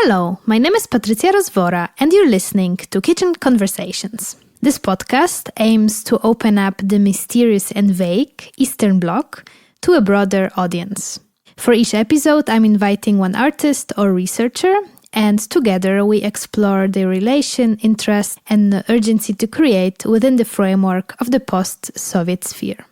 Hello, my name is Patrycja Rozwora and you're listening to Kitchen Conversations. This podcast aims to open up the mysterious and vague Eastern Bloc to a broader audience. For each episode, I'm inviting one artist or researcher, and together we explore the relation, interest, and the urgency to create within the framework of the post-Soviet sphere.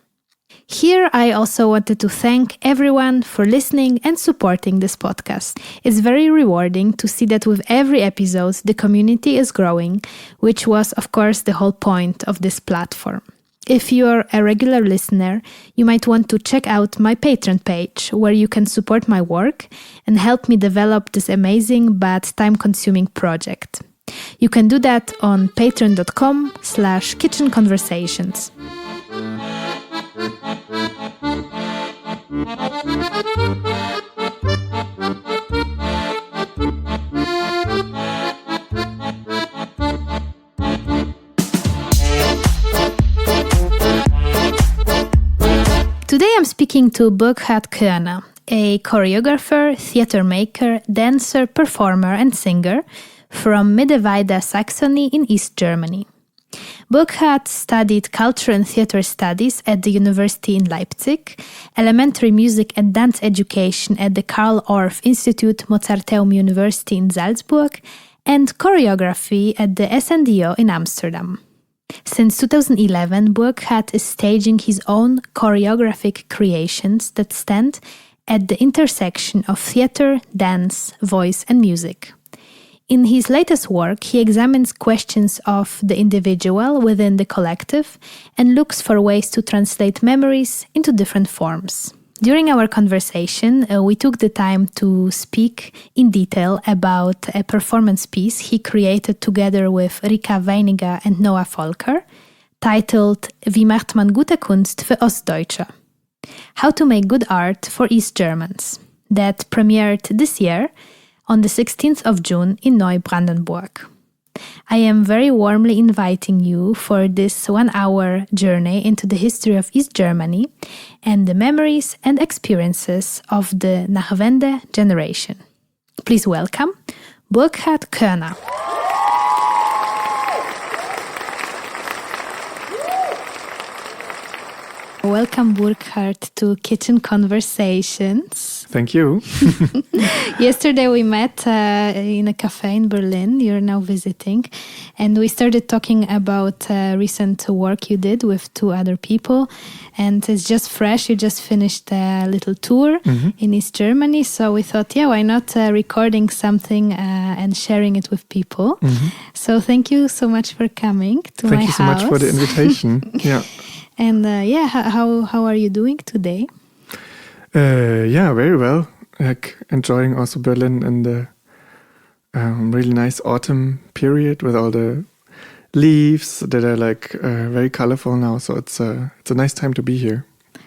Here, I also wanted to thank everyone for listening and supporting this podcast. It's very rewarding to see that with every episode, the community is growing, which was, of course, the whole point of this platform. If you're a regular listener, you might want to check out my Patreon page, where you can support my work and help me develop this amazing but time-consuming project. You can do that on patreon.com/kitchenconversations. Today I'm speaking to Burkhard Körner, a choreographer, theater maker, dancer, performer and singer from Mittweida, Saxony in East Germany. Burkhard studied culture and theater studies at the University in Leipzig, elementary music and dance education at the Karl Orff Institute Mozarteum University in Salzburg, and choreography at the SNDO in Amsterdam. Since 2011, Burkhard is staging his own choreographic creations that stand at the intersection of theater, dance, voice, and music. In his latest work, he examines questions of the individual within the collective and looks for ways to translate memories into different forms. During our conversation, we took the time to speak in detail about a performance piece he created together with Rika, Weniger and Voelker, titled Wie macht man gute Kunst für Ostdeutsche? How to make good art for East Germans, that premiered this year on the 16th of June in Neubrandenburg. I am very warmly inviting you for this 1-hour journey into the history of East Germany and the memories and experiences of the nach Wende generation. Please welcome Burkhard Körner. Welcome, Burkhard, to Kitchen Conversations. Thank you. Yesterday we met in a cafe in Berlin. You're now visiting. And we started talking about recent work you did with 2 other people. And it's just fresh. You just finished a little tour in East Germany. So we thought, why not recording something and sharing it with people. So thank you so much for coming to my house. Thank you so much for the invitation. Yeah. And how are you doing today? Very well. Enjoying also Berlin in the really nice autumn period with all the leaves that are very colorful now. So it's a nice time to be here.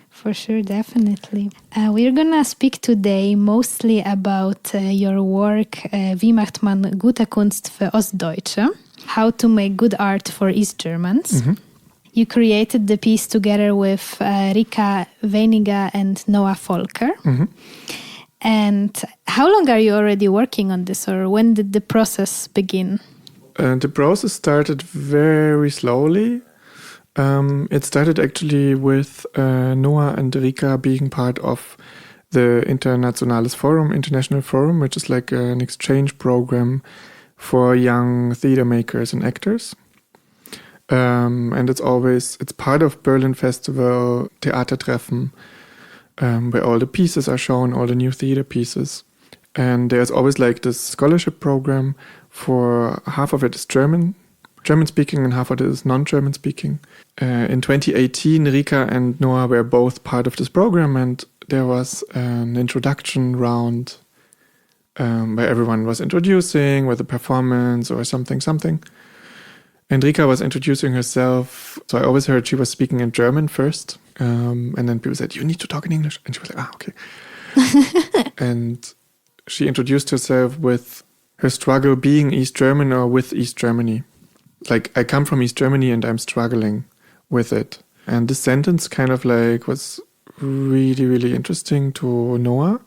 For sure, definitely. We're gonna speak today mostly about your work Wie macht man gute Kunst für Ostdeutsche? How to make good art for East Germans. You created the piece together with Rika, Weniger and Voelker. And how long are you already working on this, or when did the process begin? The process started very slowly. It started actually with Noah and Rika being part of the Internationales Forum, International Forum, which is like an exchange program for young theater makers and actors. And it's part of Berlin Festival, Theatertreffen, where all the pieces are shown, all the new theater pieces. And there's always this scholarship program for half of it is German speaking, and half of it is non-German speaking. In 2018, Rika and Noah were both part of this program, and there was an introduction round where everyone was introducing with a performance or something. And Rika was introducing herself. So I always heard she was speaking in German first. And then people said, you need to talk in English. And she was like, okay. And she introduced herself with her struggle being East German or with East Germany. I come from East Germany and I'm struggling with it. And this sentence was really, really interesting to Noah.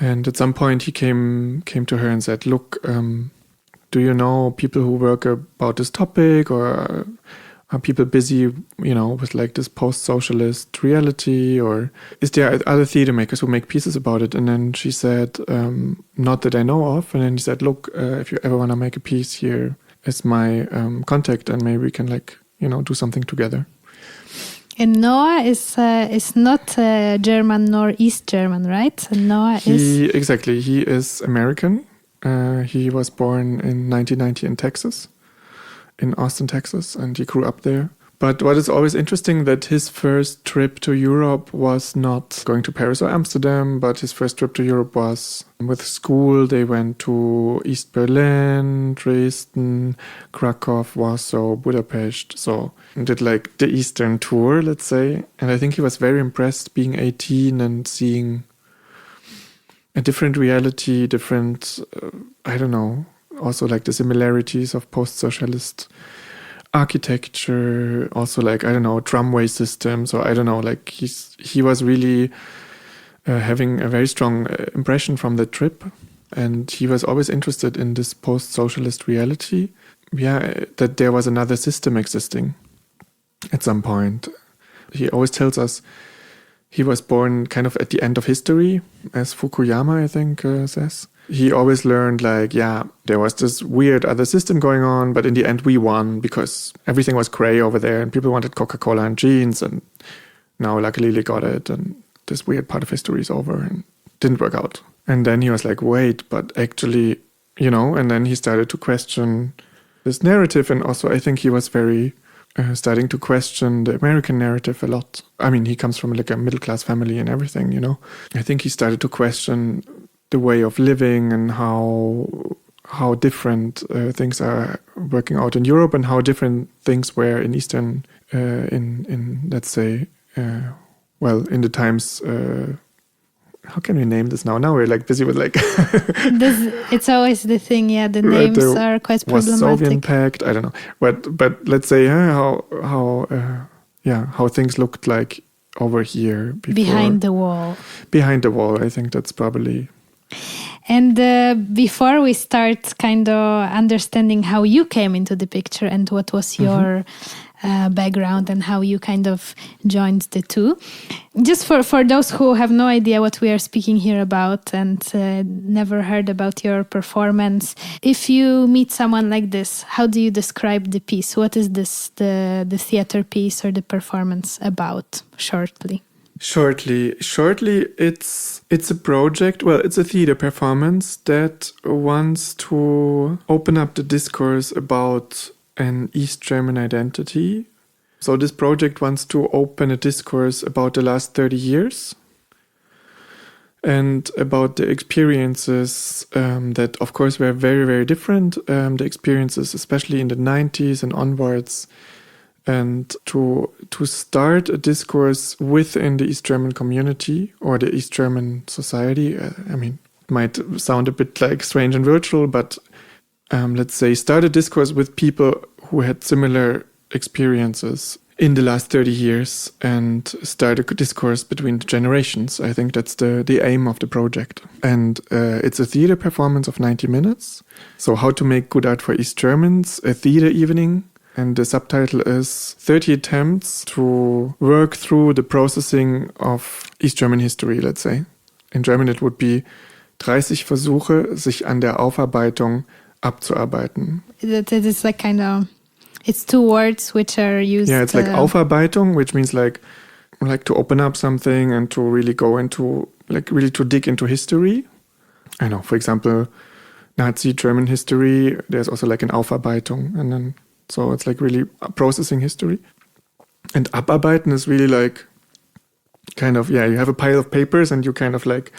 And at some point he came to her and said, look, do you know people who work about this topic, or are people busy, with like this post-socialist reality, or is there other theater makers who make pieces about it? And then she said, not that I know of. And then he said, look, if you ever want to make a piece, here is my contact, and maybe we can do something together. And Noah is not German nor East German, right? Noah Exactly. He is American. He was born in 1990 in Texas, in Austin, Texas, and he grew up there. But what is always interesting, that his first trip to Europe was not going to Paris or Amsterdam, but his first trip to Europe was with school. They went to East Berlin, Dresden, Krakow, Warsaw, Budapest. So did like the Eastern tour, let's say. And I think he was very impressed being 18 and seeing a different reality, different, also like the similarities of post-socialist architecture, also like, tramway systems, or like he was really having a very strong impression from the trip. And he was always interested in this post-socialist reality. Yeah, that there was another system existing at some point. He always tells us he was born kind of at the end of history, as Fukuyama, I think, says. He always learned there was this weird other system going on, but in the end we won because everything was gray over there and people wanted Coca-Cola and jeans, and now luckily they got it, and this weird part of history is over and didn't work out. And then he was like, wait, but actually, and then he started to question this narrative, and also I think he was very starting to question the American narrative a lot. I mean, he comes from like a middle-class family and everything, I think he started to question the way of living and how different things are working out in Europe, and how different things were in Eastern, in let's say, in the times. How can we name this now? Now we're like busy with like. It's always the thing, yeah. The names are quite problematic. Was Soviet pact? I don't know, but let's say how things looked like over here before. Behind the wall. Behind the wall, I think that's probably. And before we start kind of understanding how you came into the picture and what was your background and how you kind of joined the two, just for those who have no idea what we are speaking here about and never heard about your performance, if you meet someone like this, how do you describe the piece? What is this the theater piece or the performance about, shortly? Shortly, it's a project, it's a theater performance that wants to open up the discourse about an East German identity. So this project wants to open a discourse about the last 30 years and about the experiences that, of course, were very, very different. The experiences, especially in the 90s and onwards, and to start a discourse within the East German community or the East German society. I mean, it might sound a bit like strange and virtual, but let's say start a discourse with people who had similar experiences in the last 30 years and start a discourse between the generations. I think that's the aim of the project. And it's a theater performance of 90 minutes. So how to make good art for East Germans, a theater evening. And the subtitle is 30 attempts to work through the processing of East German history, let's say. In German it would be 30 Versuche, sich an der Aufarbeitung abzuarbeiten. It is like kind of, it's two words which are used. Yeah, it's like Aufarbeitung, which means like to open up something and to really go into, like really to dig into history. I know, for example, Nazi German history, there's also like an Aufarbeitung, and then so it's like really processing history. And abarbeiten is really like kind of, you have a pile of papers and you kind of like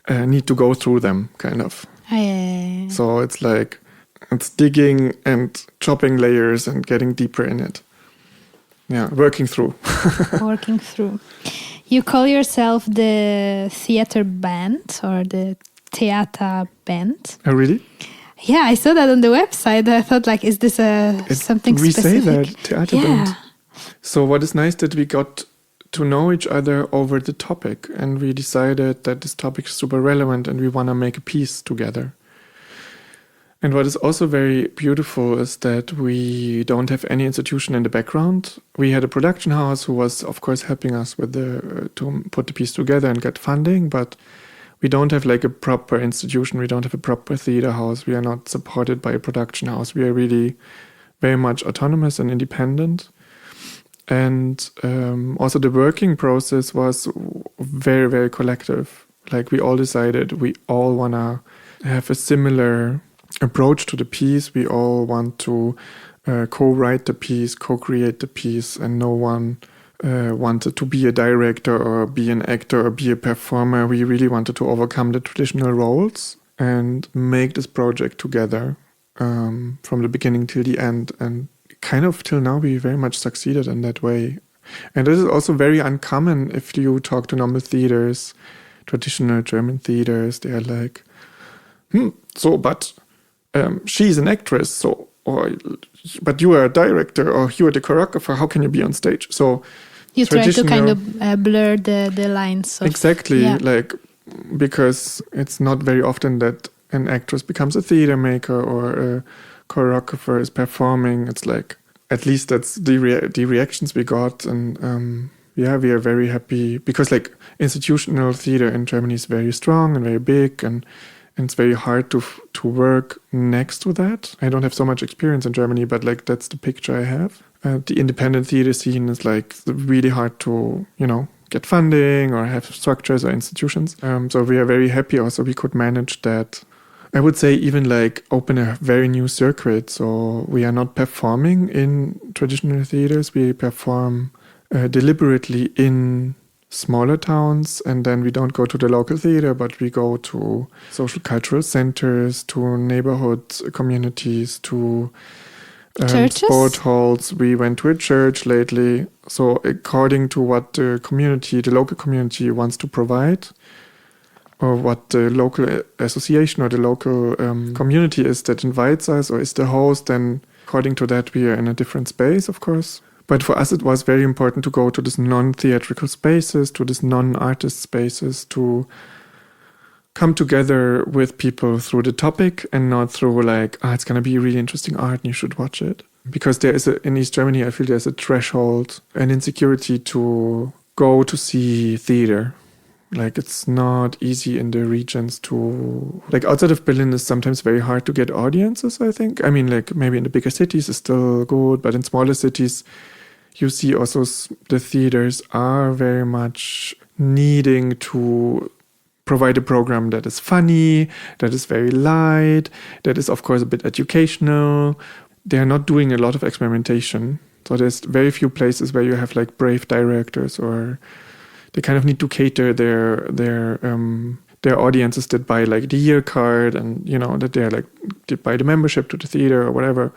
need to go through them, kind of. Yeah. So it's like, it's digging and chopping layers and getting deeper in it. Yeah, working through. Working through. You call yourself the theater band or the Theater band. Oh, really? Yeah, I saw that on the website. I thought, like, is this something we specific? We say that, theater band. So what is nice that we got to know each other over the topic. And we decided that this topic is super relevant and we want to make a piece together. And what is also very beautiful is that we don't have any institution in the background. We had a production house who was, of course, helping us with to put the piece together and get funding, but we don't have like a proper institution. We don't have a proper theater house. We are not supported by a production house. We are really very much autonomous and independent. And also the working process was very, very collective. Like we all decided we all want to have a similar approach to the piece. We all want to co-write the piece, co-create the piece, and no one wanted to be a director or be an actor or be a performer. We really wanted to overcome the traditional roles and make this project together from the beginning till the end. And kind of till now we very much succeeded in that way. And this is also very uncommon if you talk to normal theaters, traditional German theaters. They are like, but she's an actress, but you are a director or you are the choreographer. How can you be on stage? So you try to kind of blur the lines. Exactly, because it's not very often that an actress becomes a theater maker or a choreographer is performing. It's like, at least that's the reactions we got. And we are very happy because like institutional theater in Germany is very strong and very big, and it's very hard to work next to that. I don't have so much experience in Germany, but like that's the picture I have. The independent theater scene is like really hard to, get funding or have structures or institutions. So we are very happy also we could manage that. I would say even like open a very new circuit. So we are not performing in traditional theaters. We perform deliberately in smaller towns, and then we don't go to the local theater, but we go to social cultural centers, to neighborhood communities, to sport halls. We went to a church lately. So according to what the local community wants to provide, or what the local association or the local community is that invites us or is the host, then according to that we are in a different space, of course. But for us, it was very important to go to these non-theatrical spaces, to these non-artist spaces, to come together with people through the topic and not through like, it's going to be really interesting art and you should watch it. Because there is in East Germany, I feel there's a threshold, an insecurity to go to see theater. Like it's not easy in the regions to, like outside of Berlin is sometimes very hard to get audiences, I think. I mean, like maybe in the bigger cities is still good, but in smaller cities, you see also the theaters are very much needing to provide a program that is funny, that is very light, that is of course a bit educational. They are not doing a lot of experimentation. So there's very few places where you have like brave directors, or they kind of need to cater their audiences that buy like the year card, and that they're like they buy the membership to the theater or whatever.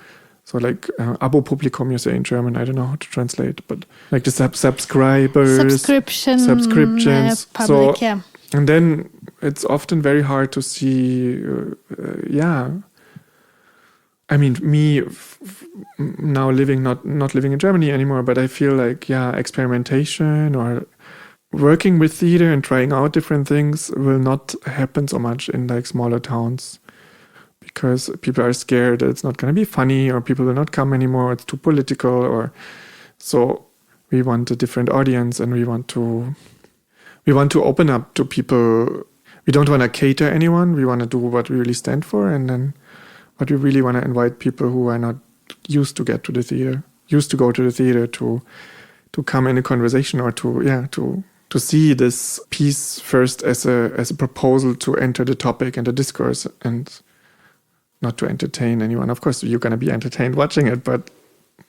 So like Abo-Publikum, you say in German. I don't know how to translate, but like the subscribers, subscriptions, public, so, and then it's often very hard to see. I mean, me now not living in Germany anymore, but I feel like experimentation or working with theater and trying out different things will not happen so much in like smaller towns, because people are scared that it's not going to be funny, or people will not come anymore, it's too political, or so we want a different audience, and we want to open up to people. We don't want to cater anyone. We want to do what we really stand for, and then what we really want to invite people who are not used to go to the theater to come in a conversation, or to see this piece first as a proposal to enter the topic and the discourse, and not to entertain anyone. Of course, you're going to be entertained watching it, but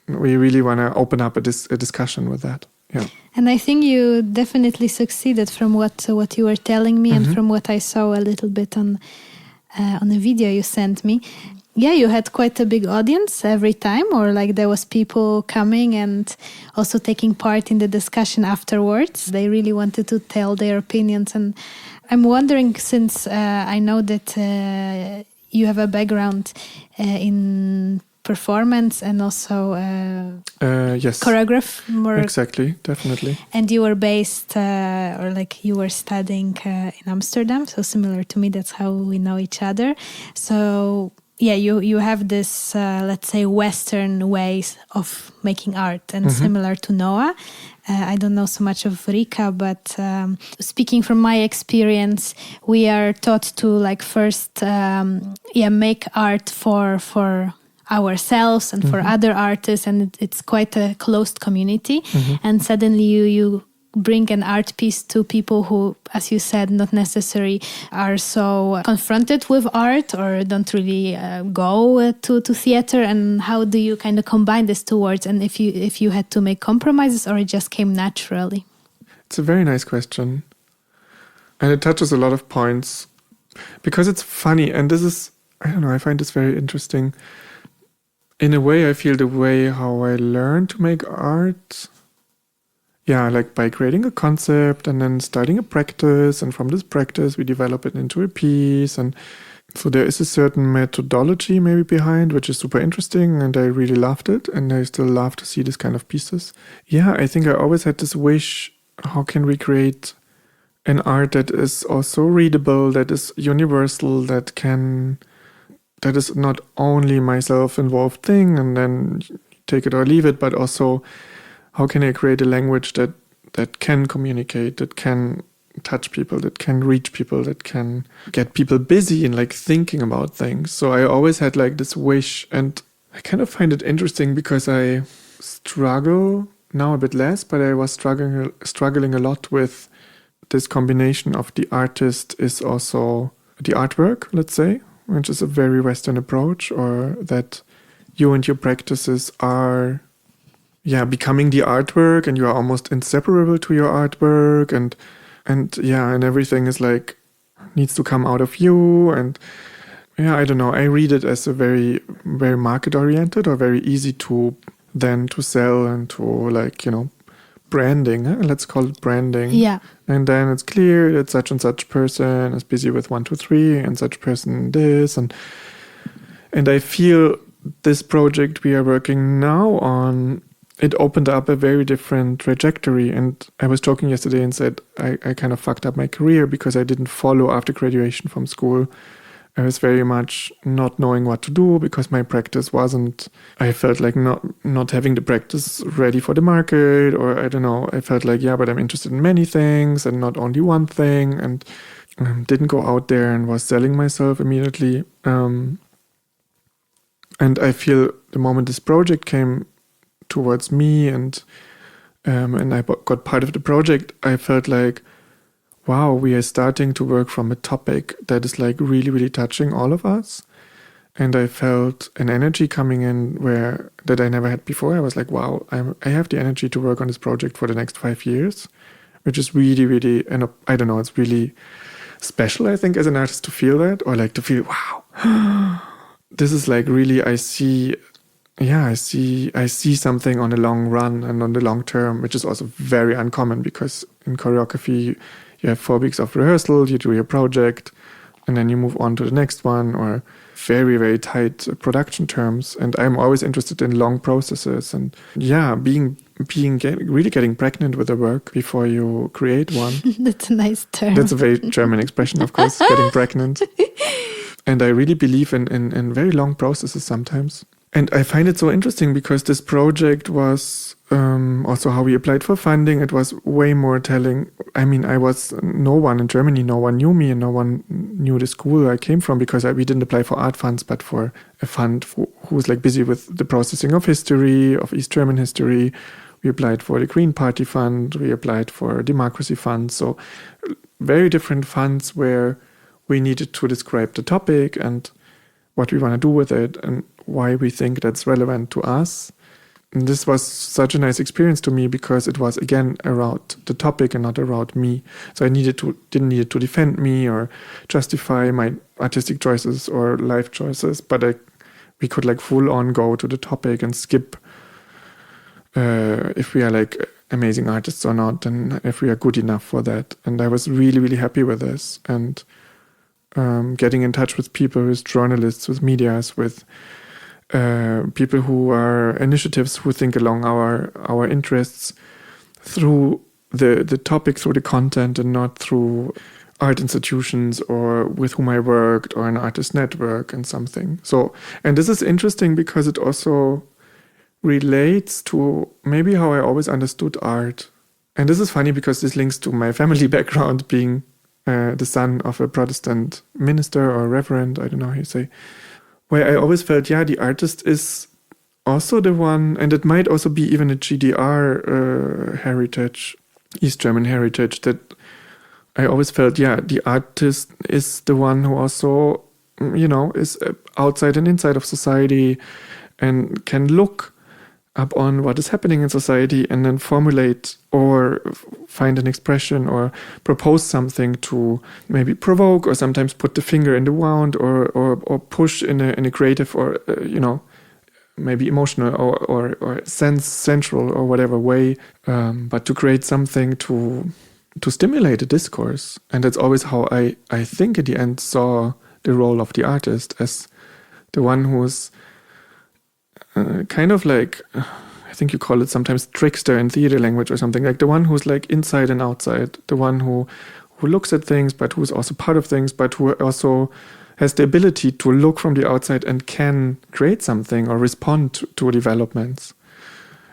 we really want to open up a discussion with that. Yeah. And I think you definitely succeeded from what you were telling me, and from what I saw a little bit on a video you sent me. Yeah, you had quite a big audience every time, or like there was people coming and also taking part in the discussion afterwards. They really wanted to tell their opinions. And I'm wondering, since I know that you have a background in performance and also yes, choreograph more. Exactly, definitely. And you were based or like you were studying in Amsterdam, so similar to me. That's how we know each other. So yeah, you have this let's say Western ways of making art, and similar to Noah. I don't know so much of Rika, but speaking from my experience, we are taught to like first make art for ourselves and for other artists, and it's quite a closed community. And suddenly you bring an art piece to people who, as you said, not necessarily are so confronted with art or don't really go to theater. And how do you kind of combine these two words? And if you had to make compromises, or it just came naturally? It's a very nice question. And it touches a lot of points because it's funny. And this is, I don't know, I find this very interesting. In a way, I feel the way how I learned to make art, like by creating a concept and then starting a practice, and from this practice we develop it into a piece. And so there is a certain methodology maybe behind, which is super interesting, and I really loved it, and I still love to see this kind of pieces. I think I always had this wish, how can we create an art that is also readable, that is universal, that is not only my self-involved thing and then take it or leave it, but also how can I create a language that can communicate, that can touch people, that can reach people, that can get people busy and like thinking about things. So I always had like this wish, and I kind of find it interesting because I struggle now a bit less, but I was struggling a lot with this combination of the artist is also the artwork, let's say, which is a very Western approach, or that you and your practices are becoming the artwork, and you are almost inseparable to your artwork, and everything is like needs to come out of you. And I don't know, I read it as a very, very market oriented, or very easy to sell and to like, branding. Let's call it branding. Yeah. And then it's clear that such and such person is busy with 1, 2, 3, and such person this, and I feel this project we are working now on, it opened up a very different trajectory. And I was talking yesterday and said I kind of fucked up my career because I didn't follow after graduation from school. I was very much not knowing what to do because my practice wasn't, I felt like not having the practice ready for the market, or I don't know, I felt like, but I'm interested in many things and not only one thing, and didn't go out there and was selling myself immediately. And I feel the moment this project came towards me and I got part of the project, I felt like, wow, we are starting to work from a topic that is like really, really touching all of us. And I felt an energy coming in that I never had before. I was like, wow, I have the energy to work on this project for the next 5 years, which is really, really, and I don't know, it's really special, I think, as an artist to feel that, or like to feel, wow, this is like really, I see something on the long run and on the long term, which is also very uncommon because in choreography, you have 4 weeks of rehearsal, you do your project, and then you move on to the next one, or very, very tight production terms. And I'm always interested in long processes, and really getting pregnant with the work before you create one. That's a nice term. That's a very German expression, of course, getting pregnant. And I really believe in very long processes sometimes. And I find it so interesting because this project was also how we applied for funding. It was way more telling. I mean, I was no one in Germany, no one knew me, and no one knew the school I came from because we didn't apply for art funds, but for a fund who was like busy with the processing of history, of East German history. We applied for the Green Party Fund. We applied for Democracy Fund. So very different funds where we needed to describe the topic and what we want to do with it and why we think that's relevant to us. And this was such a nice experience to me because it was, again, around the topic and not around me. So I didn't need to defend me or justify my artistic choices or life choices, but we could like full on go to the topic and skip if we are like amazing artists or not, and if we are good enough for that. And I was really, really happy with this. And getting in touch with people, with journalists, with medias, with people who are initiatives who think along our interests through the topic, through the content, and not through art institutions or with whom I worked or an artist network and something. So, and this is interesting because it also relates to maybe how I always understood art. And this is funny because this links to my family background, being the son of a Protestant minister or reverend, I don't know how you say, where I always felt, the artist is also the one, and it might also be even a GDR heritage, East German heritage, that I always felt, the artist is the one who also, is outside and inside of society and can look up on what is happening in society and then formulate or find an expression or propose something to maybe provoke or sometimes put the finger in the wound or push in a creative or, maybe emotional or sensual or whatever way, but to create something to stimulate a discourse. And that's always how I think at the end saw the role of the artist, as the one who's kind of like, I think you call it sometimes trickster in theater language or something, like the one who's like inside and outside, the one who looks at things, but who's also part of things, but who also has the ability to look from the outside and can create something or respond to developments.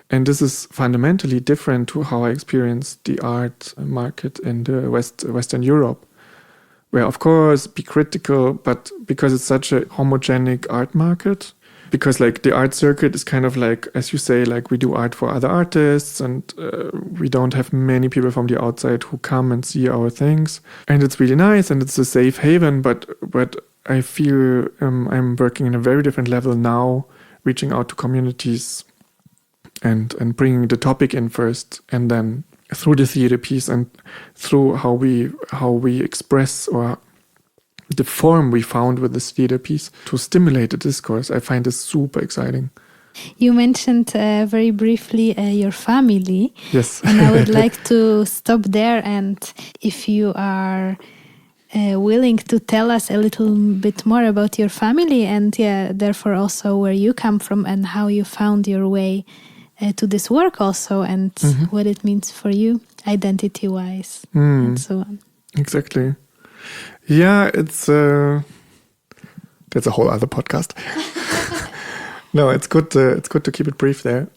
And this is fundamentally different to how I experienced the art market in the Western Europe, where, of course, be critical, but because it's such a homogenic art market, because like the art circuit is kind of like, as you say, like we do art for other artists and we don't have many people from the outside who come and see our things. And it's really nice and it's a safe haven, but I feel I'm working in a very different level now, reaching out to communities and bringing the topic in first, and then through the theater piece and through how we express or the form we found with this theater piece to stimulate the discourse. I find this super exciting. You mentioned very briefly your family. Yes. And I would like to stop there, and if you are willing to tell us a little bit more about your family and therefore also where you come from and how you found your way to this work also, and what it means for you identity-wise and so on. Exactly. Yeah, it's that's a whole other podcast. No, it's good to keep it brief there.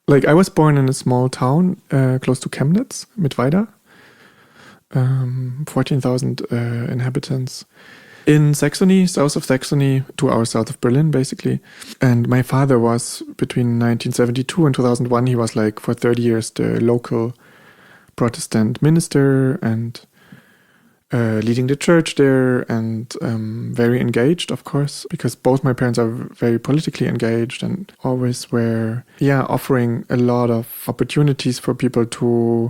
Like I was born in a small town close to Chemnitz, Mittweida, 14,000 inhabitants. In Saxony, south of Saxony, 2 hours south of Berlin, basically. And my father was, between 1972 and 2001, he was like for 30 years the local Protestant minister and leading the church there, and very engaged, of course, because both my parents are very politically engaged and always were, offering a lot of opportunities for people to,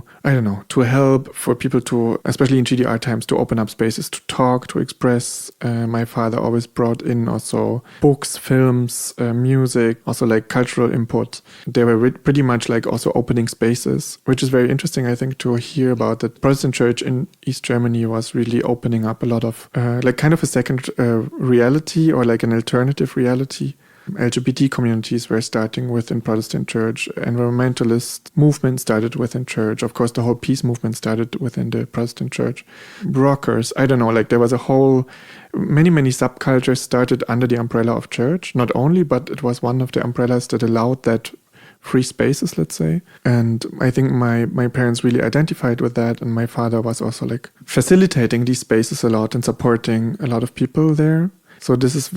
to help, for people to, especially in GDR times, to open up spaces to talk, to express. My father always brought in also books, films, music, also like cultural input. They were pretty much like also opening spaces, which is very interesting, I think, to hear about that Protestant church in East Germany was really opening up a lot of like kind of a second reality or like an alternative reality. LGBT communities were starting within Protestant church. Environmentalist movement started within church. Of course, the whole peace movement started within the Protestant church. Rockers, I don't know, like there was a whole, many subcultures started under the umbrella of church. Not only, but it was one of the umbrellas that allowed that free spaces, let's say. And I think my parents really identified with that. And my father was also like facilitating these spaces a lot and supporting a lot of people there. So this is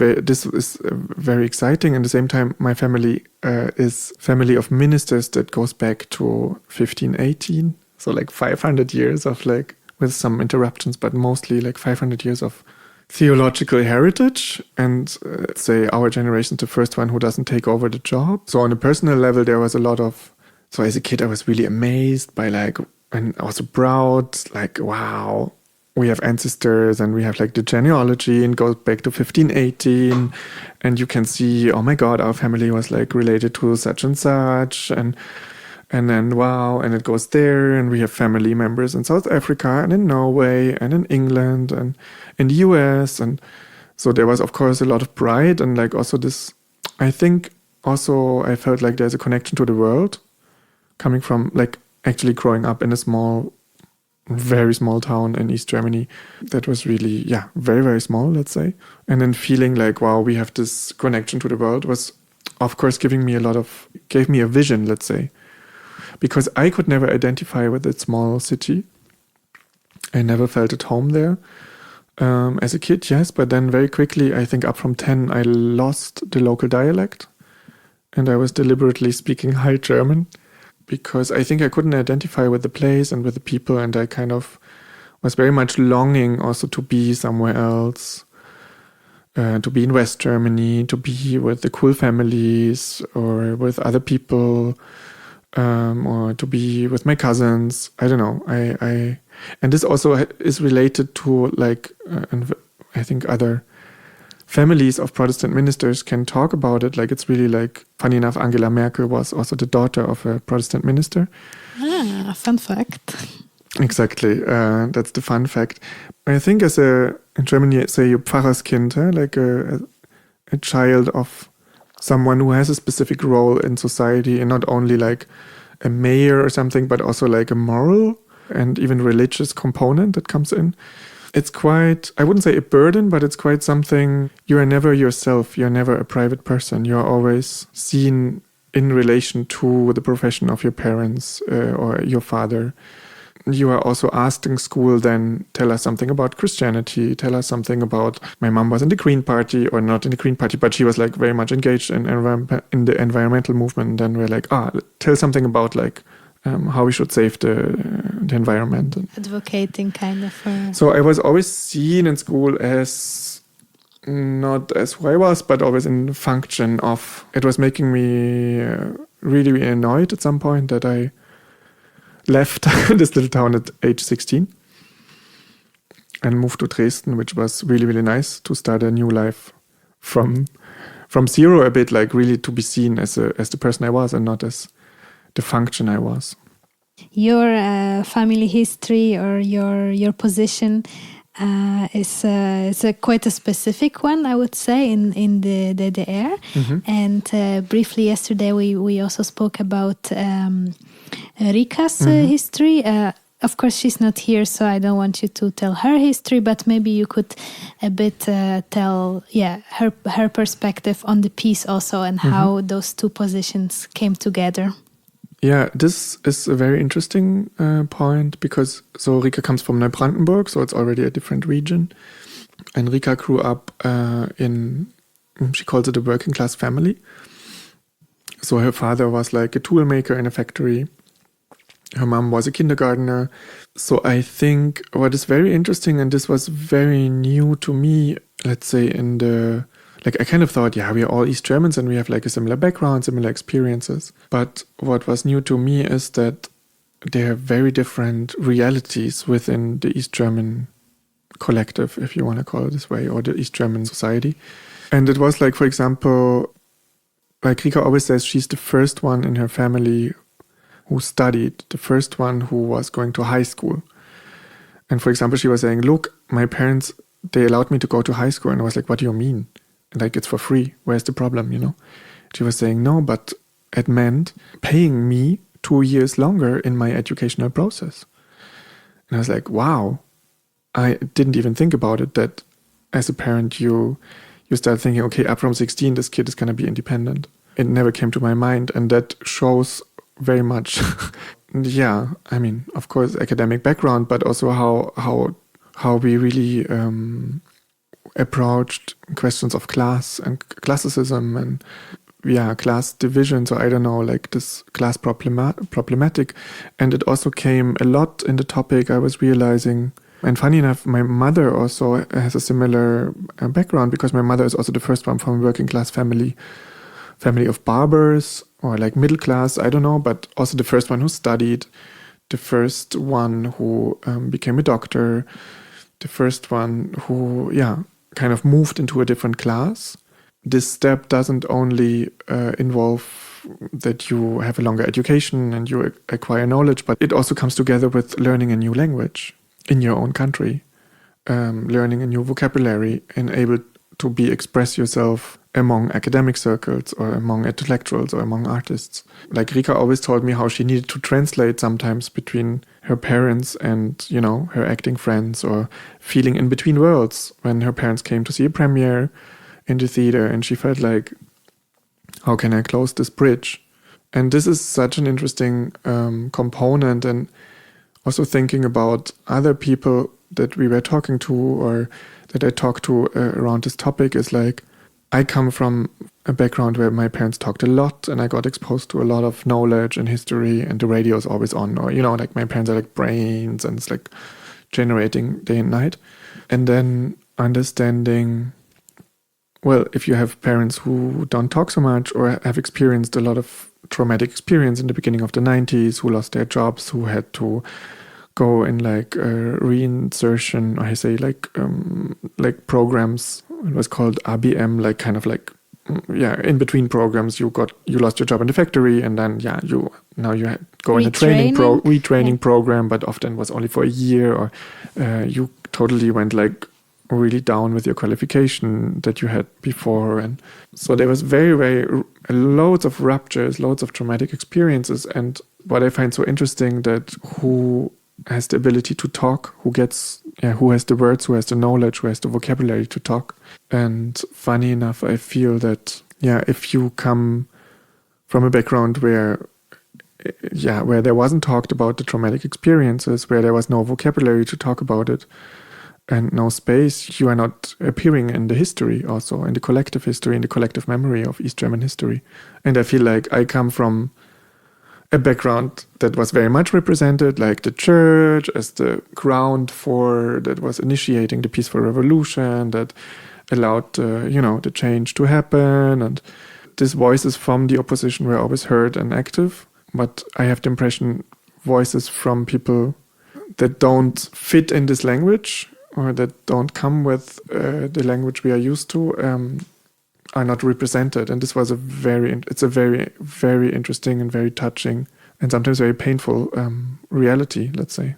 very exciting. And at the same time, my family is family of ministers that goes back to 1518. So like 500 years of like, with some interruptions, but mostly like 500 years of theological heritage. And say our generation is the first one who doesn't take over the job. So on a personal level, there was a lot of, so as a kid, I was really amazed by like, and also proud, like, wow, we have ancestors and we have like the genealogy and goes back to 1518. And you can see, oh my God, our family was like related to such and such. And then, wow, and it goes there. And we have family members in South Africa and in Norway and in England and in the US. And So there was, of course, a lot of pride and like also this, I think also I felt like there's a connection to the world coming from like actually growing up in a small, very small town in East Germany that was really, very, very small, let's say. And then feeling like, wow, we have this connection to the world was, of course, gave me a vision, let's say. Because I could never identify with that small city. I never felt at home there. As a kid, yes, but then very quickly, I think up from 10, I lost the local dialect. And I was deliberately speaking High German because I think I couldn't identify with the place and with the people. And I kind of was very much longing also to be somewhere else, to be in West Germany, to be with the cool families or with other people, or to be with my cousins. I don't know. And this also is related to like, and I think other families of Protestant ministers can talk about it. Like it's really like, funny enough, Angela Merkel was also the daughter of a Protestant minister. Ah, fun fact. Exactly. That's the fun fact. I think in Germany, say a Pfarrerskind, like a child of someone who has a specific role in society and not only like a mayor or something, but also like a moral and even religious component that comes in. It's quite, I wouldn't say a burden, but it's quite something. You are never yourself. You're never a private person. You're always seen in relation to the profession of your parents or your father. You are also asked in school then, tell us something about Christianity, tell us something about, my mom was in the Green Party or not in the Green Party, but she was like very much engaged in the environmental movement. And then we're like, tell something about like how we should save the environment. Advocating kind of. So I was always seen in school as not as who I was, but always in the function of, it was making me really, really annoyed at some point that I left this little town at age 16 and moved to Dresden, which was really, really nice to start a new life from zero a bit, like really to be seen as the person I was and not as the function I was. Your family history or your position is quite a specific one, I would say, in the DDR. Mm-hmm. And briefly yesterday we also spoke about Rika's history. Of course, she's not here, so I don't want you to tell her history, but maybe you could a bit tell her perspective on the piece also and how those two positions came together. Yeah, this is a very interesting point because Rika comes from Neubrandenburg, so it's already a different region. And Rika grew up she calls it a working class family. So her father was like a tool maker in a factory. Her mom was a kindergartner. So I think what is very interesting, and this was very new to me, let's say I kind of thought, we are all East Germans and we have like a similar background, similar experiences. But what was new to me is that there are very different realities within the East German collective, if you want to call it this way, or the East German society. And it was like, for example, like Rika always says, she's the first one in her family who studied, the first one who was going to high school. And for example, she was saying, look, my parents, they allowed me to go to high school. And I was like, what do you mean? Like, it's for free. Where's the problem, She was saying, no, but it meant paying me 2 years longer in my educational process. And I was like, wow, I didn't even think about it, that as a parent, you start thinking, okay, up from 16, this kid is going to be independent. It never came to my mind. And that shows very much, of course, academic background, but also how we really approached questions of class and classicism and class division. So I don't know, like this class problematic. And it also came a lot in the topic I was realizing. And funny enough, my mother also has a similar background because my mother is also the first one from a working class family of barbers or like middle class, I don't know, but also the first one who studied, the first one who became a doctor, the first one who, kind of moved into a different class. This step doesn't only involve that you have a longer education and you acquire knowledge, but it also comes together with learning a new language in your own country, learning a new vocabulary, and able to express yourself among academic circles or among intellectuals or among artists. Like Rika always told me how she needed to translate sometimes between her parents and, her acting friends, or feeling in between worlds when her parents came to see a premiere in the theater and she felt like, how can I close this bridge? And this is such an interesting component, and also thinking about other people that we were talking to or that I talked to around this topic is like, I come from a background where my parents talked a lot and I got exposed to a lot of knowledge and history, and the radio is always on, or, like my parents are like brains and it's like generating day and night. And then understanding, well, if you have parents who don't talk so much or have experienced a lot of traumatic experience in the beginning of the 90s, who lost their jobs, who had to go in like reinsertion, or I say like programs. It was called ABM, like kind of like, in between programs, you lost your job in the factory, and then you go in a retraining program, but often was only for a year, or you totally went like really down with your qualification that you had before. And so there was very, very loads of ruptures, loads of traumatic experiences. And what I find so interesting, that who has the ability to talk, who has the words, who has the knowledge, who has the vocabulary to talk. And funny enough, I feel that, if you come from a background where there wasn't talked about the traumatic experiences, where there was no vocabulary to talk about it, and no space, you are not appearing in the history, also in the collective history, in the collective memory of East German history. And I feel like I come from a background that was very much represented, like the church as the ground that was initiating the peaceful revolution, that allowed, the change to happen. And these voices from the opposition were always heard and active. But I have the impression voices from people that don't fit in this language, or that don't come with the language we are used to, are not represented. And this was it's a very, very interesting and very touching and sometimes very painful reality, let's say.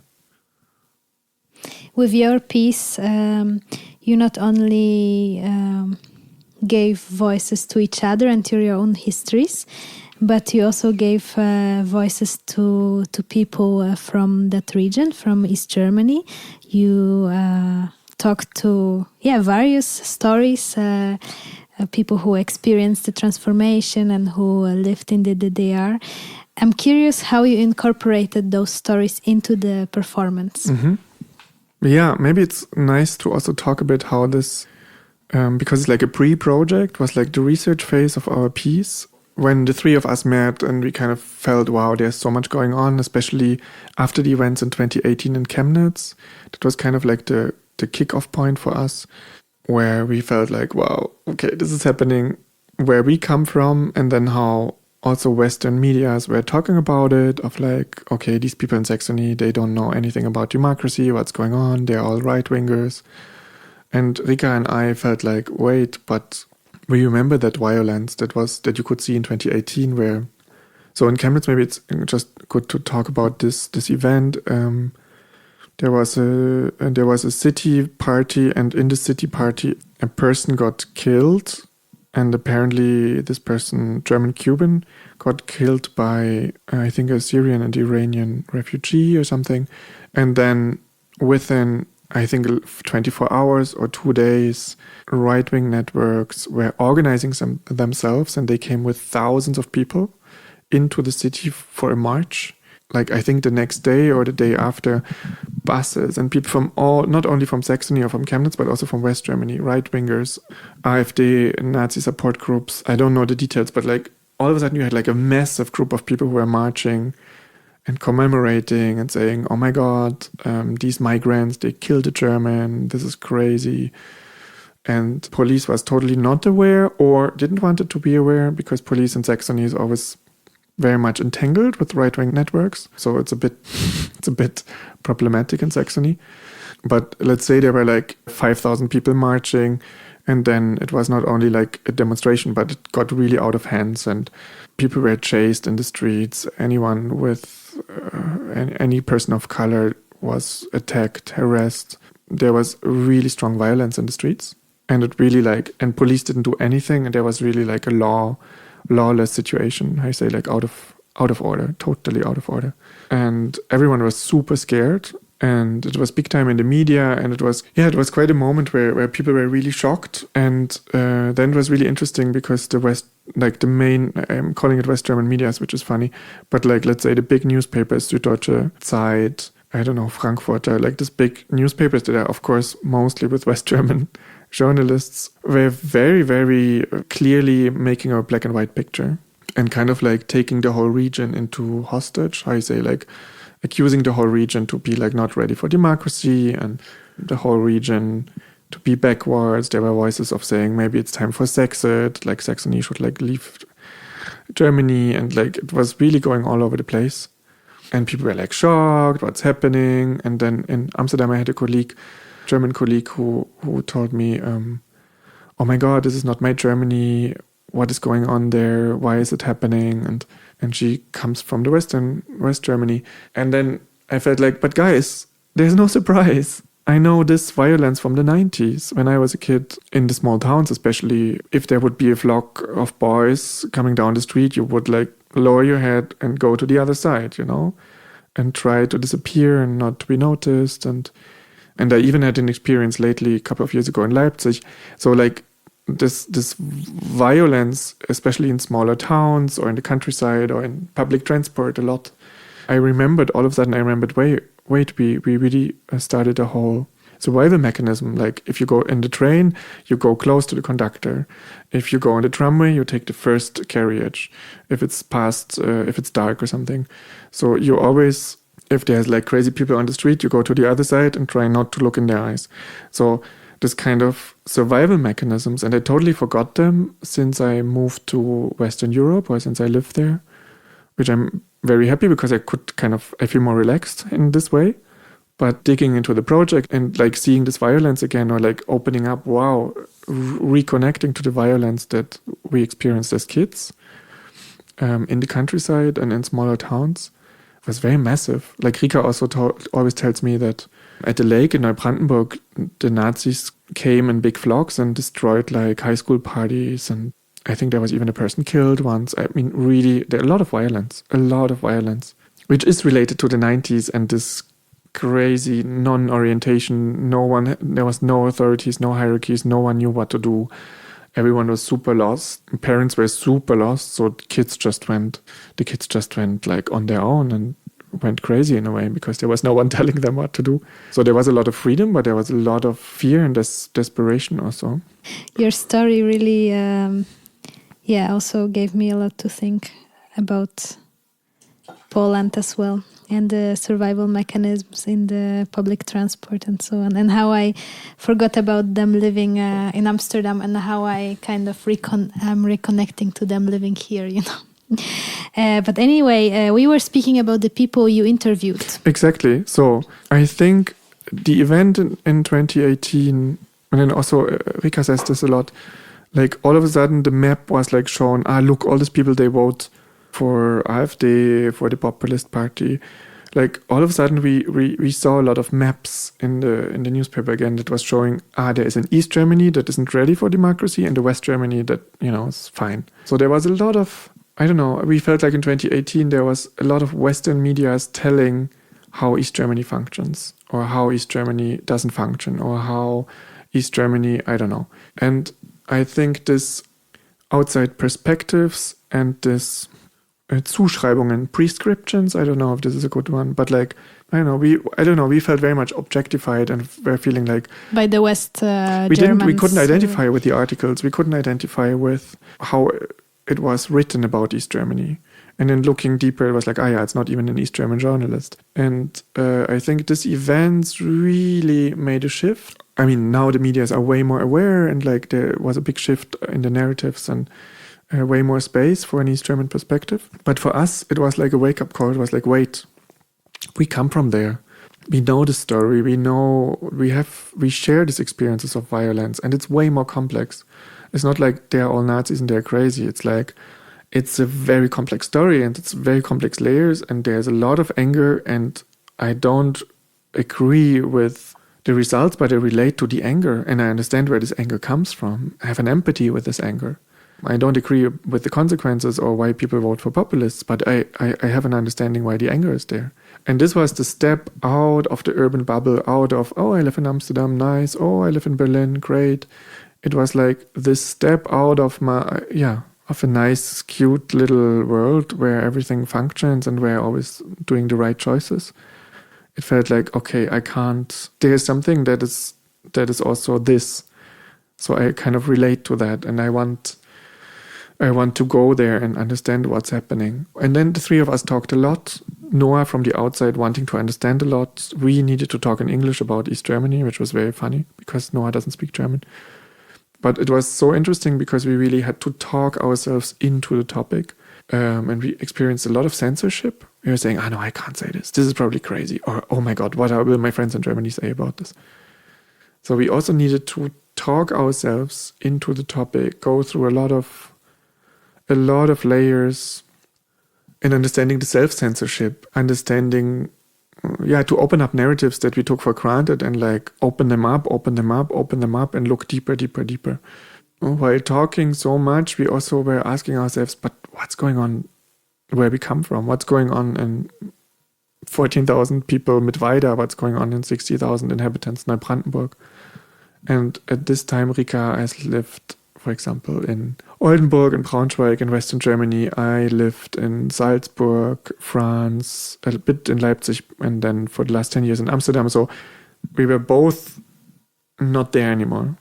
With your piece, you not only gave voices to each other and to your own histories, but you also gave voices to people from that region, from East Germany. You talked to various stories, people who experienced the transformation and who lived in the DDR. I'm curious how you incorporated those stories into the performance. Mm-hmm. Yeah, maybe it's nice to also talk a bit how this, because it's like a pre-project, was like the research phase of our piece. When the three of us met and we kind of felt, wow, there's so much going on, especially after the events in 2018 in Chemnitz. That was kind of like the kick-off point for us, where we felt like, wow, okay, this is happening where we come from, and then how also Western medias were talking about it, of like, okay, these people in Saxony, they don't know anything about democracy, what's going on, they're all right-wingers. And Rika and I felt like, wait, but we remember that violence that you could see in 2018, where, so in Chemnitz, maybe it's just good to talk about this event. There was a city party, and in the city party, a person got killed, and apparently this person, German-Cuban, got killed by, I think, a Syrian and Iranian refugee or something. And then within, I think, 24 hours or 2 days, right-wing networks were organizing themselves, and they came with thousands of people into the city for a march. Like, I think the next day or the day after, buses and people from not only from Saxony or from Chemnitz, but also from West Germany, right-wingers, AfD, Nazi support groups. I don't know the details, but like all of a sudden you had like a massive group of people who were marching and commemorating and saying, oh my God, these migrants, they killed a German, this is crazy. And police was totally not aware or didn't want it to be aware, because police in Saxony is always very much entangled with right-wing networks. So it's a bit problematic in Saxony. But let's say there were like 5,000 people marching, and then it was not only like a demonstration, but it got really out of hands, and people were chased in the streets. Anyone with any person of color was attacked, harassed. There was really strong violence in the streets. And it really and police didn't do anything, and there was really like a lawless situation. I say like out of order, totally out of order. And everyone was super scared, and it was big time in the media, and it was quite a moment where people were really shocked. And then it was really interesting because the West, like the main, I'm calling it West German medias, which is funny, but like let's say the big newspapers, Süddeutsche, Zeit, I don't know, Frankfurter, like these big newspapers that are of course mostly with West German journalists, were very, very clearly making a black and white picture and kind of like taking the whole region into hostage. I say like accusing the whole region to be like not ready for democracy and the whole region to be backwards. There were voices of saying maybe it's time for Saxony, like Saxony should like leave Germany, and like it was really going all over the place. And people were like shocked, what's happening? And then in Amsterdam I had a German colleague who told me, oh my God, this is not my Germany. What is going on there? Why is it happening? And she comes from the West Germany. And then I felt like, but guys, there's no surprise. I know this violence from the 90s when I was a kid in the small towns, especially if there would be a flock of boys coming down the street, you would like lower your head and go to the other side, you know, and try to disappear and not to be noticed. And I even had an experience lately, a couple of years ago in Leipzig. So like this violence, especially in smaller towns or in the countryside or in public transport a lot. I remembered all of a sudden, wait, we really started a whole survival mechanism. Like if you go in the train, you go close to the conductor. If you go on the tramway, you take the first carriage. If it's if it's dark or something. So you always, if there's like crazy people on the street, you go to the other side and try not to look in their eyes. So this kind of survival mechanisms, and I totally forgot them since I moved to Western Europe or since I lived there, which I'm very happy because I feel more relaxed in this way. But digging into the project and like seeing this violence again, or like opening up, reconnecting to the violence that we experienced as kids in the countryside and in smaller towns, was very massive. Like Rika also always tells me that at the lake in Neubrandenburg, the Nazis came in big flocks and destroyed like high school parties, and I think there was even a person killed once. I mean, really, there a lot of violence, which is related to the 90s and this crazy non-orientation. There was no authorities, no hierarchies, no one knew what to do. Everyone was super lost. Parents were super lost, so the kids just went like on their own and went crazy in a way because there was no one telling them what to do. So there was a lot of freedom, but there was a lot of fear and desperation also. Your story really, also gave me a lot to think about Poland as well, and the survival mechanisms in the public transport and so on, and how I forgot about them living in Amsterdam, and how I kind of am reconnecting to them living here, you know. But anyway, we were speaking about the people you interviewed. Exactly. So I think the event in 2018, and then also Rika says this a lot, like all of a sudden the map was like shown, look, all these people, they vote for AfD, for the populist party. Like all of a sudden we saw a lot of maps in the newspaper again that was showing, there is an East Germany that isn't ready for democracy and the West Germany that, you know, is fine. So there was a lot of, I don't know, we felt like in 2018 there was a lot of Western medias telling how East Germany functions or how East Germany doesn't function or how East Germany, I don't know. And I think this outside perspectives and this Zuschreibungen, prescriptions, I don't know if this is a good one, but like, I don't know, we felt very much objectified and we're feeling like... By the West Germans. We couldn't identify with the articles, we couldn't identify with how it was written about East Germany. And then looking deeper, it was like, it's not even an East German journalist. And I think this event really made a shift. I mean, now the medias are way more aware and like there was a big shift in the narratives and way more space for an East German perspective. But for us, it was like a wake-up call. It was like, wait, we come from there. We know the story. We share these experiences of violence, and it's way more complex. It's not like they're all Nazis and they're crazy. It's like, it's a very complex story and it's very complex layers and there's a lot of anger, and I don't agree with the results, but I relate to the anger and I understand where this anger comes from. I have an empathy with this anger. I don't agree with the consequences or why people vote for populists, but I have an understanding why the anger is there. And this was the step out of the urban bubble, out of, oh, I live in Amsterdam, nice. Oh, I live in Berlin, great. It was like this step out of of a nice, cute little world where everything functions and where I'm always doing the right choices. It felt like, okay, I can't, there's something that is also this. So I kind of relate to that and I want to go there and understand what's happening. And then the three of us talked a lot. Noah from the outside wanting to understand a lot. We needed to talk in English about East Germany, which was very funny because Noah doesn't speak German. But it was so interesting because we really had to talk ourselves into the topic. And we experienced a lot of censorship. We were saying, no, I can't say this. This is probably crazy. Or, oh my God, what will my friends in Germany say about this? So we also needed to talk ourselves into the topic, go through a lot of layers in understanding the self-censorship, understanding, to open up narratives that we took for granted and like open them up and look deeper. While talking so much, we also were asking ourselves, but what's going on where we come from? What's going on in 14,000 people Mittweida? What's going on in 60,000 inhabitants Neubrandenburg? And at this time, Rika has lived, for example, in Oldenburg and Braunschweig in Western Germany. I lived in Salzburg, France, a bit in Leipzig, and then for the last 10 years in Amsterdam. So we were both not there anymore.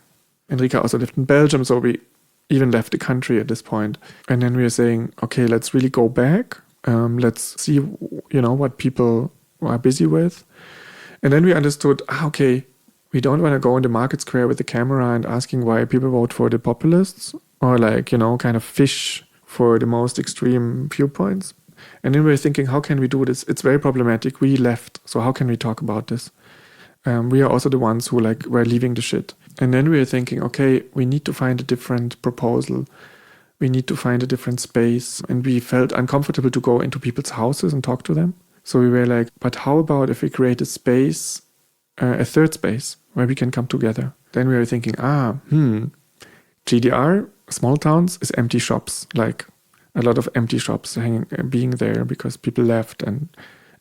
And Rika also lived in Belgium, so we even left the country at this point. And then we were saying, okay, let's really go back. Let's see, what people are busy with. And then we understood, okay, we don't want to go in the market square with the camera and asking why people vote for the populists or kind of fish for the most extreme viewpoints. And then we were thinking, how can we do this? It's very problematic. We left. So how can we talk about this? We are also the ones who were leaving the shit. And then we were thinking, okay, we need to find a different proposal. We need to find a different space. And we felt uncomfortable to go into people's houses and talk to them. So we were like, but how about if we create a space, a third space where we can come together? Then we were thinking, GDR, small towns, is empty shops, like a lot of empty shops being there because people left and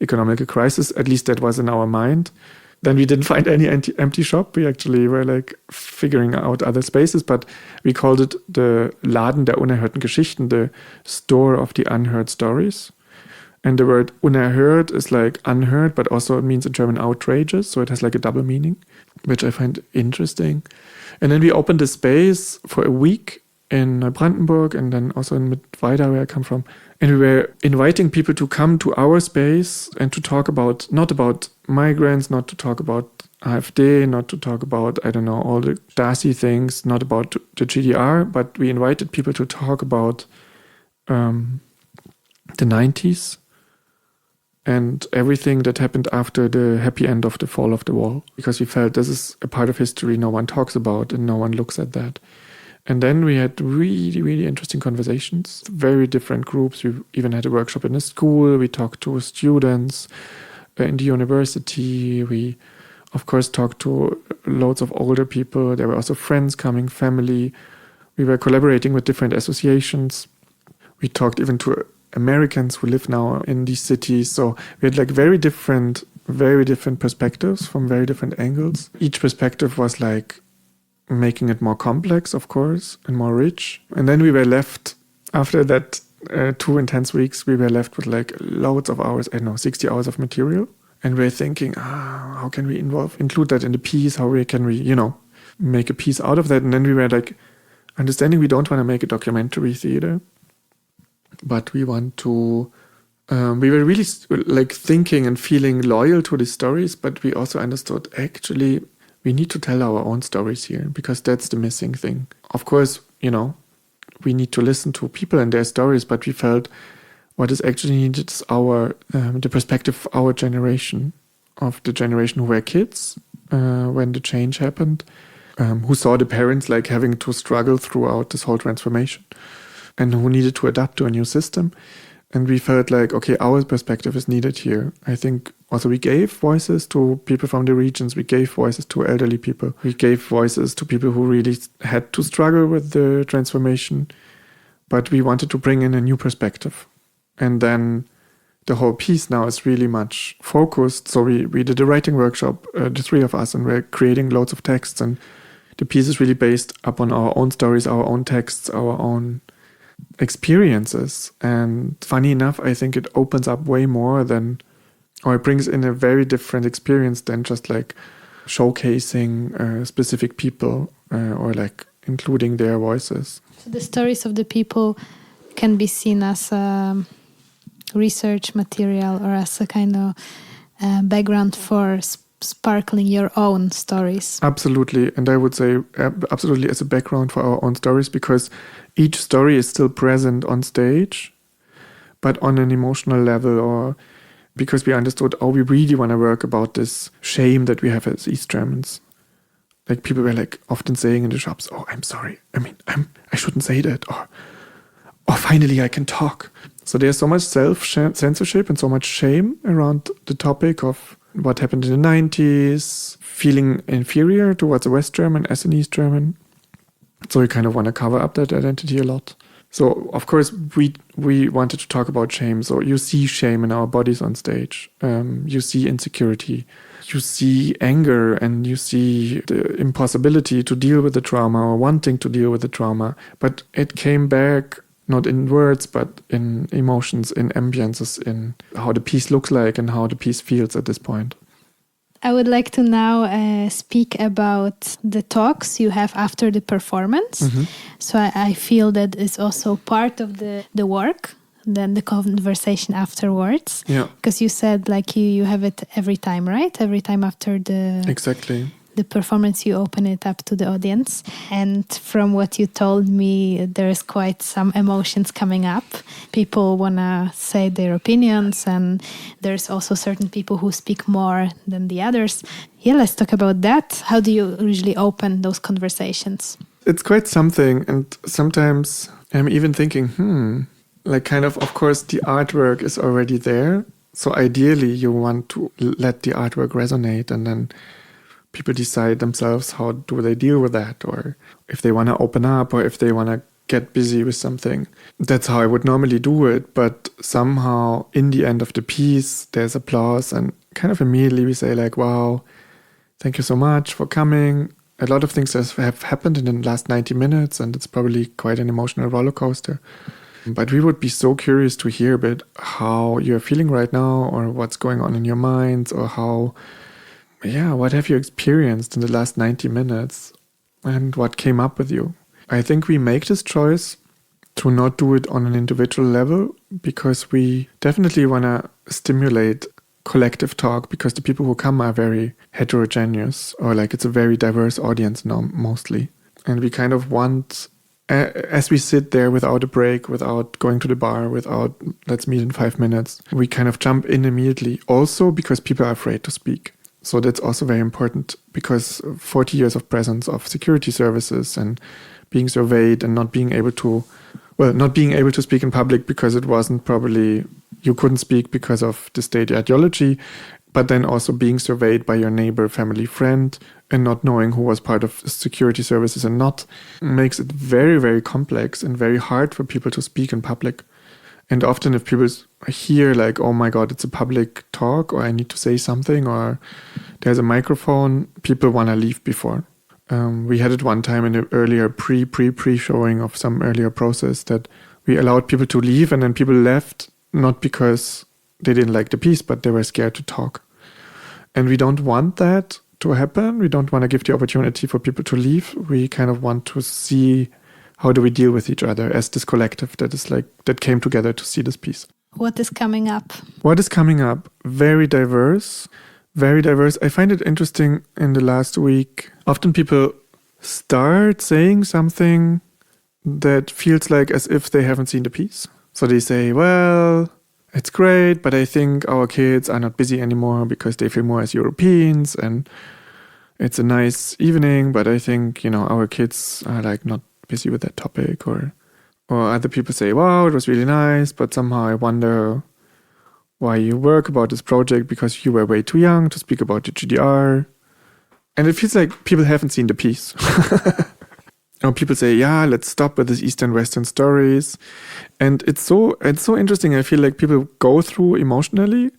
economic crisis, at least that was in our mind. Then we didn't find any empty shop. We actually were figuring out other spaces, but we called it the Laden der unerhörten Geschichten, the store of the unheard stories. And the word unerhört is unheard, but also it means in German outrageous. So it has a double meaning, which I find interesting. And then we opened a space for a week in Neubrandenburg and then also in Mittweida, where I come from. And we were inviting people to come to our space and to talk about, not about migrants, not to talk about AfD, not to talk about, all the Stasi things, not about the GDR, but we invited people to talk about the 90s and everything that happened after the happy end of the fall of the wall, because we felt this is a part of history no one talks about and no one looks at that. And then we had really, really interesting conversations, very different groups. We even had a workshop in a school. We talked to students in the university. We, of course, talked to loads of older people. There were also friends coming, family. We were collaborating with different associations. We talked even to Americans who live now in these cities. So we had very different perspectives from very different angles. Each perspective was making it more complex, of course, and more rich. And then we were left, after that 2 intense weeks, we were left with loads of hours, 60 hours of material. And we're thinking, how can we include that in the piece? How can we, make a piece out of that? And then we were understanding we don't want to make a documentary theater, but we want to, we were really thinking and feeling loyal to the stories, but we also understood actually we need to tell our own stories here because that's the missing thing. Of course, we need to listen to people and their stories, but we felt what is actually needed is the perspective of our generation, of the generation who were kids when the change happened, who saw the parents having to struggle throughout this whole transformation and who needed to adapt to a new system. And we felt okay, our perspective is needed here. I think Also, we gave voices to people from the regions. We gave voices to elderly people. We gave voices to people who really had to struggle with the transformation. But we wanted to bring in a new perspective. And then the whole piece now is really much focused. So we did a writing workshop, the three of us, and we're creating loads of texts. And the piece is really based upon our own stories, our own texts, our own experiences. And funny enough, I think it opens up way more than, or it brings in a very different experience than just like showcasing specific people or like including their voices. So the stories of the people can be seen as research material or as a kind of background for sparkling your own stories. Absolutely. And I would say absolutely as a background for our own stories, because each story is still present on stage, but on an emotional level, or because we understood, we really want to work about this shame that we have as East Germans. Like people were like often saying in the shops, I'm sorry. I mean, I shouldn't say that. Or finally I can talk. So there's so much self-censorship and so much shame around the topic of what happened in the 90s, feeling inferior towards a West German as an East German. So we kind of want to cover up that identity a lot. So, of course, we wanted to talk about shame. So you see shame in our bodies on stage. You see insecurity. You see anger, and you see the impossibility to deal with the trauma or wanting to deal with the trauma. But it came back not in words, but in emotions, in ambiences, in how the piece looks like and how the piece feels at this point. I would like to now speak about the talks you have after the performance. Mm-hmm. So I feel that it's also part of the work, then the conversation afterwards. Yeah. Because you said like you have it every time, right? Every time after the... Exactly. The performance, you open it up to the audience. And from what you told me, there's quite some emotions coming up. People want to say their opinions, and there's also certain people who speak more than the others. Yeah, let's talk about that. How do you usually open those conversations? It's quite something. And sometimes I'm even thinking, like kind of course, the artwork is already there. So ideally, you want to let the artwork resonate, and then people decide themselves how do they deal with that, or if they want to open up, or if they want to get busy with something. That's how I would normally do it. But somehow in the end of the piece, there's applause, and kind of immediately we say like, wow, thank you so much for coming. A lot of things have happened in the last 90 minutes, and it's probably quite an emotional roller coaster. But we would be so curious to hear a bit how you're feeling right now, or what's going on in your minds, or what have you experienced in the last 90 minutes and what came up with you? I think we make this choice to not do it on an individual level because we definitely want to stimulate collective talk, because the people who come are very heterogeneous, or like it's a very diverse audience now mostly. And we kind of want, as we sit there without a break, without going to the bar, without let's meet in 5 minutes, we kind of jump in immediately. Also because people are afraid to speak. So that's also very important, because 40 years of presence of security services and being surveyed and not being able to speak in public because it wasn't probably, you couldn't speak because of the state ideology, but then also being surveyed by your neighbor, family, friend, and not knowing who was part of security services and not, makes it very, very complex and very hard for people to speak in public. And often if people hear like, oh my God, it's a public talk, or I need to say something, or there's a microphone, people want to leave before. We had it one time in the earlier pre-showing of some earlier process that we allowed people to leave, and then people left, not because they didn't like the piece, but they were scared to talk. And we don't want that to happen. We don't want to give the opportunity for people to leave. We kind of want to see how do we deal with each other as this collective that came together to see this piece. What is coming up? What is coming up? Very diverse. Very diverse. I find it interesting in the last week. Often people start saying something that feels like as if they haven't seen the piece. So they say, well, it's great, but I think our kids are not busy anymore because they feel more as Europeans, and it's a nice evening, but I think, our kids are like not busy with that topic. Or other people say, wow, it was really nice, but somehow I wonder why you work about this project, because you were way too young to speak about the GDR. And it feels like people haven't seen the piece. Or people say, yeah, let's stop with these Eastern-Western stories. And it's so interesting. I feel like people go through emotionally.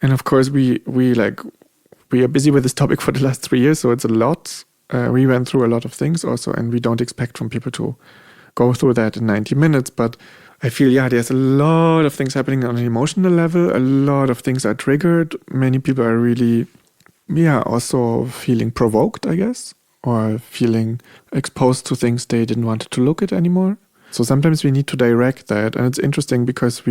And of course, we are busy with this topic for the last 3 years, so it's a lot. We went through a lot of things also, and we don't expect from people to go through that in 90 minutes. But I feel, there's a lot of things happening on an emotional level. A lot of things are triggered. Many people are really, also feeling provoked, I guess, or feeling exposed to things they didn't want to look at anymore. So sometimes we need to direct that. And it's interesting because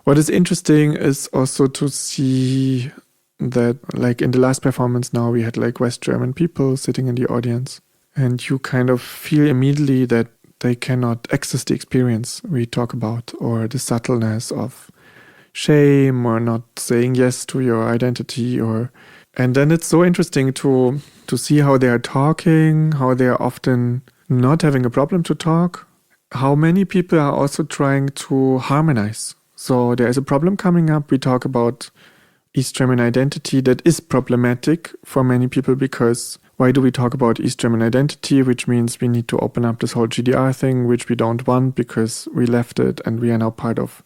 what is interesting is also to see that, like in the last performance now, we had like West German people sitting in the audience, and you kind of feel immediately that they cannot access the experience we talk about, or the subtleness of shame, or not saying yes to your identity, and then it's so interesting to see how they are talking, how they are often not having a problem to talk, how many people are also trying to harmonize. So there is a problem coming up. We talk about East German identity that is problematic for many people, because why do we talk about East German identity, which means we need to open up this whole GDR thing, which we don't want because we left it and we are now part of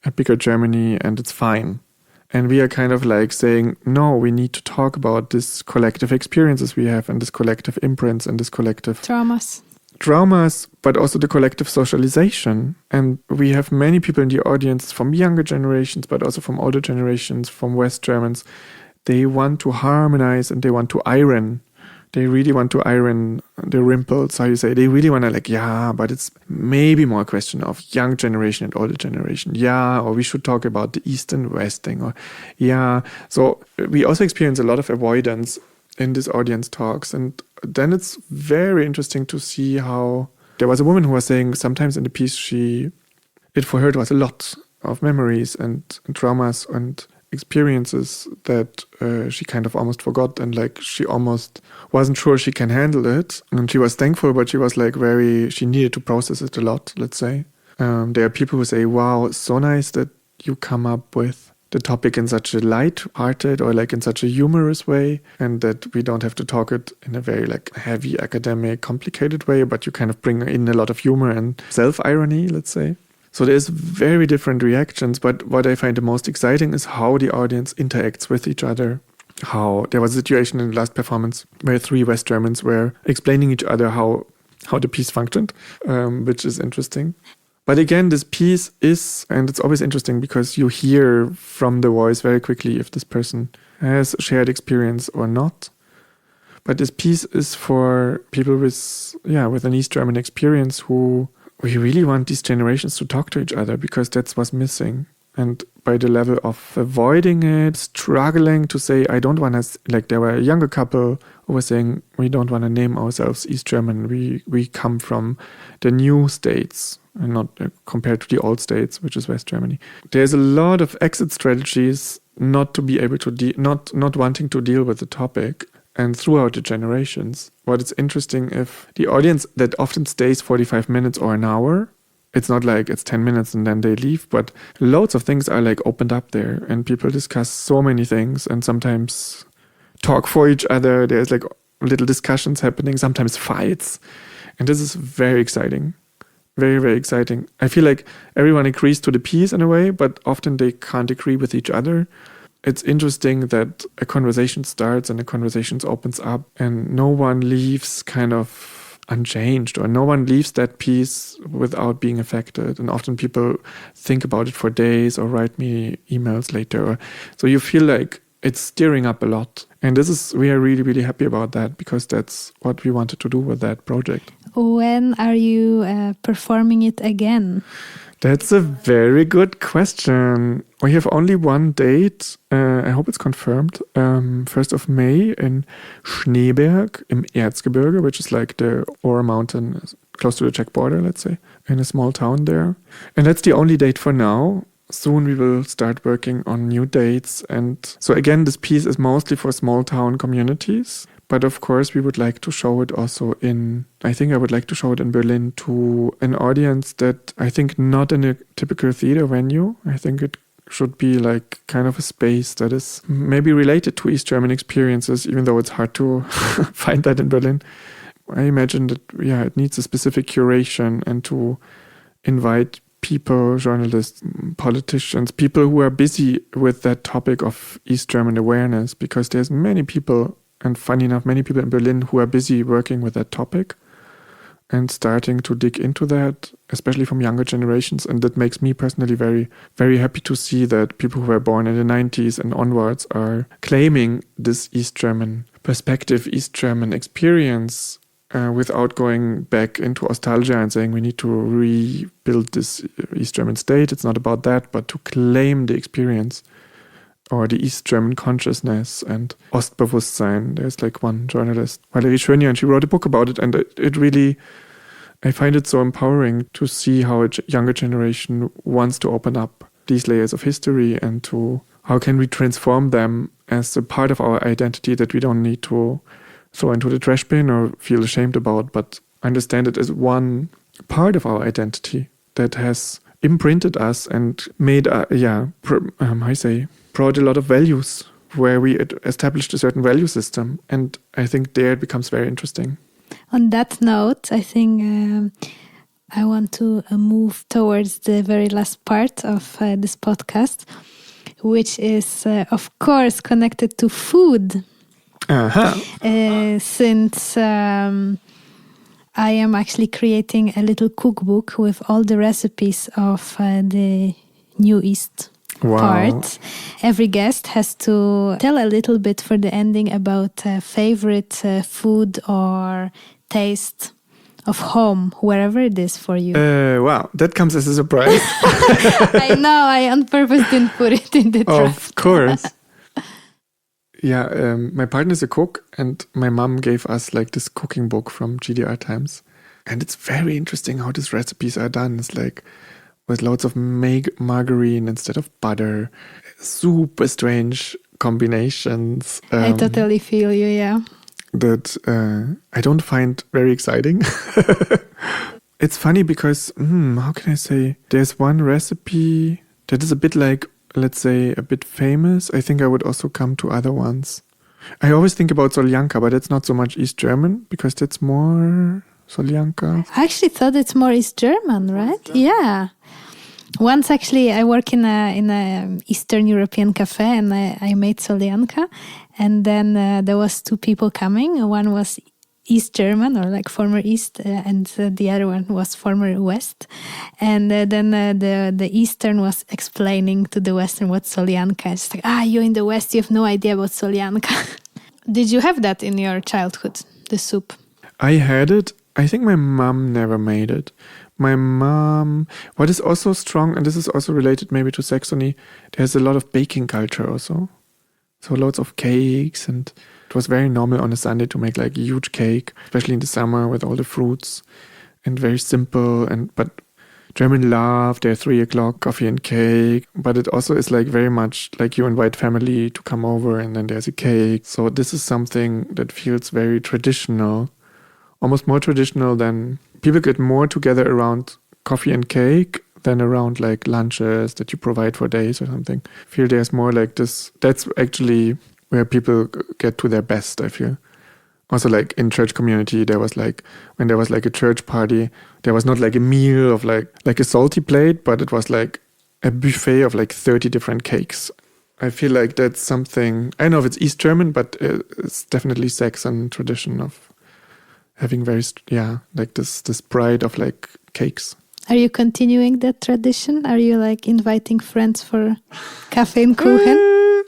a bigger Germany and it's fine. And we are kind of like saying, no, we need to talk about this collective experiences we have, and this collective imprints, and this collective traumas, but also the collective socialization. And we have many people in the audience from younger generations, but also from older generations, from West Germans. They want to harmonize and they want to iron. They really want to iron the rimples, how you say. They really want to but it's maybe more a question of young generation and older generation. Or we should talk about the East and West thing. So we also experience a lot of avoidance in this audience talks. And then it's very interesting to see how there was a woman who was saying sometimes in the piece for her it was a lot of memories and traumas and experiences that she kind of almost forgot, and like she almost wasn't sure she can handle it. And she was thankful, but she was like she needed to process it a lot, let's say. There are people who say, wow, it's so nice that you come up with the topic in such a light-hearted or like in such a humorous way, and that we don't have to talk it in a very like heavy academic, complicated way, but you kind of bring in a lot of humor and self-irony, let's say. So there's very different reactions, but what I find the most exciting is how the audience interacts with each other. How there was a situation in the last performance where 3 West Germans were explaining each other how the piece functioned, which is interesting. But again, this piece is, and it's always interesting because you hear from the voice very quickly if this person has a shared experience or not. But this piece is for people with an East German experience who we really want these generations to talk to each other, because that's what's missing. And by the level of avoiding it, struggling to say, I don't want to, like there were a younger couple who were saying, we don't want to name ourselves East German. We come from the new states and not compared to the old states, which is West Germany. There's a lot of exit strategies not to be able to, not wanting to deal with the topic. And throughout the generations, what is interesting, if the audience that often stays 45 minutes or an hour, it's not like it's 10 minutes and then they leave, but loads of things are like opened up there, and people discuss so many things and sometimes talk for each other. There's like little discussions happening, sometimes fights. And this is very exciting. Very, very exciting. I feel like everyone agrees to the piece in a way, but often they can't agree with each other. It's interesting that a conversation starts and a conversation opens up and no one leaves kind of unchanged, or no one leaves that piece without being affected. And often people think about it for days or write me emails later. So you feel like it's stirring up a lot. And we are really, really happy about that, because that's what we wanted to do with that project. When are you performing it again? That's a very good question. We have only one date. I hope it's confirmed. 1st of May in Schneeberg im Erzgebirge, which is like the Ore mountain close to the Czech border, let's say, in a small town there. And that's the only date for now. Soon we will start working on new dates. And so again, this piece is mostly for small town communities. But of course, we would like to show it also I would like to show it in Berlin to an audience that I think not in a typical theater venue. I think it should be like kind of a space that is maybe related to East German experiences, even though it's hard to find that in Berlin. I imagine that, it needs a specific curation and to invite people, journalists, politicians, people who are busy with that topic of East German awareness, because there's many people, and funny enough, many people in Berlin who are busy working with that topic and starting to dig into that, especially from younger generations. And that makes me personally very, very happy to see that people who were born in the 90s and onwards are claiming this East German perspective, East German experience, without going back into nostalgia and saying we need to rebuild this East German state. It's not about that, but to claim the experience or the East German consciousness and Ostbewusstsein. There's like one journalist, Valerie Schönier, and she wrote a book about it. And it really, I find it so empowering to see how a younger generation wants to open up these layers of history and to how can we transform them as a part of our identity that we don't need to throw into the trash bin or feel ashamed about, but understand it as one part of our identity that has imprinted us and made, brought a lot of values where we established a certain value system. And I think there it becomes very interesting. On that note, I think I want to move towards the very last part of this podcast, which is, of course, connected to food. Since I am actually creating a little cookbook with all the recipes of the New East part. Every guest has to tell a little bit for the ending about favorite food or taste of home, wherever it is for you. Wow, that comes as a surprise. I know, I on purpose didn't put it in the draft. Of course. Yeah, my partner is a cook, and my mom gave us like this cooking book from GDR times. And it's very interesting how these recipes are done. It's like with loads of margarine instead of butter. Super strange combinations. I totally feel you, yeah. That I don't find very exciting. It's funny because, how can I say? There's one recipe that is a bit like, let's say, a bit famous. I think I would also come to other ones. I always think about Soljanka, but it's not so much East German, because that's more Soljanka. I actually thought it's more East German, right? Yeah. Once actually I work in a Eastern European cafe and I made Soljanka, and then there was two people coming. One was East German, or like former East, and the other one was former West. And then the Eastern was explaining to the Western what Soljanka is. Like, you're in the West, you have no idea about Soljanka. Did you have that in your childhood, the soup? I had it. I think my mom never made it. My mom, what is also strong, and this is also related maybe to Saxony, there's a lot of baking culture also. So lots of cakes, and it was very normal on a Sunday to make like a huge cake, especially in the summer with all the fruits, and very simple. But German love their 3 o'clock coffee and cake. But it also is like very much like you invite family to come over and then there's a cake. So this is something that feels very traditional, almost more traditional than people get more together around coffee and cake than around like lunches that you provide for days or something. I feel there's more like this. That's actually where people get to their best, I feel. Also, like in church community, there was like, when there was like a church party, there was not like a meal of like a salty plate, but it was like a buffet of like 30 different cakes. I feel like that's something, I don't know if it's East German, but it's definitely Saxon tradition of having very, like this pride of like cakes. Are you continuing that tradition? Are you like inviting friends for Kaffee and Kuchen?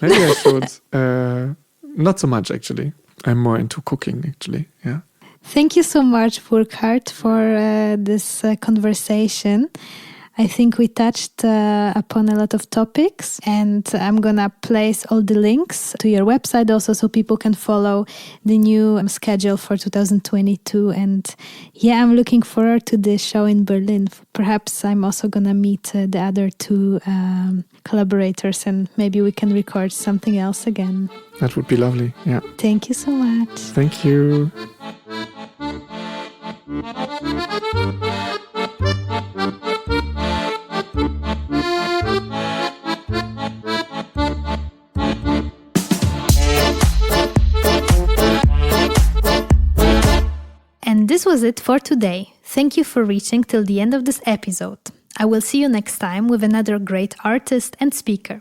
Maybe I should. Not so much, actually. I'm more into cooking, actually. Yeah. Thank you so much, Burkhard, for this conversation. I think we touched upon a lot of topics, and I'm gonna place all the links to your website also, so people can follow the new schedule for 2022. And yeah, I'm looking forward to the show in Berlin. Perhaps I'm also gonna meet the other two collaborators, and maybe we can record something else again. That would be lovely. Yeah. Thank you so much. Thank you. This was it for today. Thank you for reaching till the end of this episode. I will see you next time with another great artist and speaker.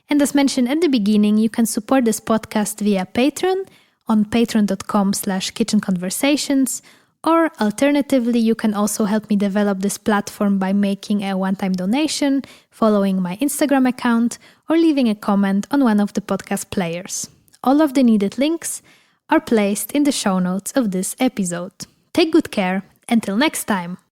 And as mentioned at the beginning, you can support this podcast via Patreon on patreon.com/kitchenconversations, or alternatively, you can also help me develop this platform by making a one-time donation, following my Instagram account, or leaving a comment on one of the podcast players. All of the needed links are placed in the show notes of this episode. Take good care. Until next time.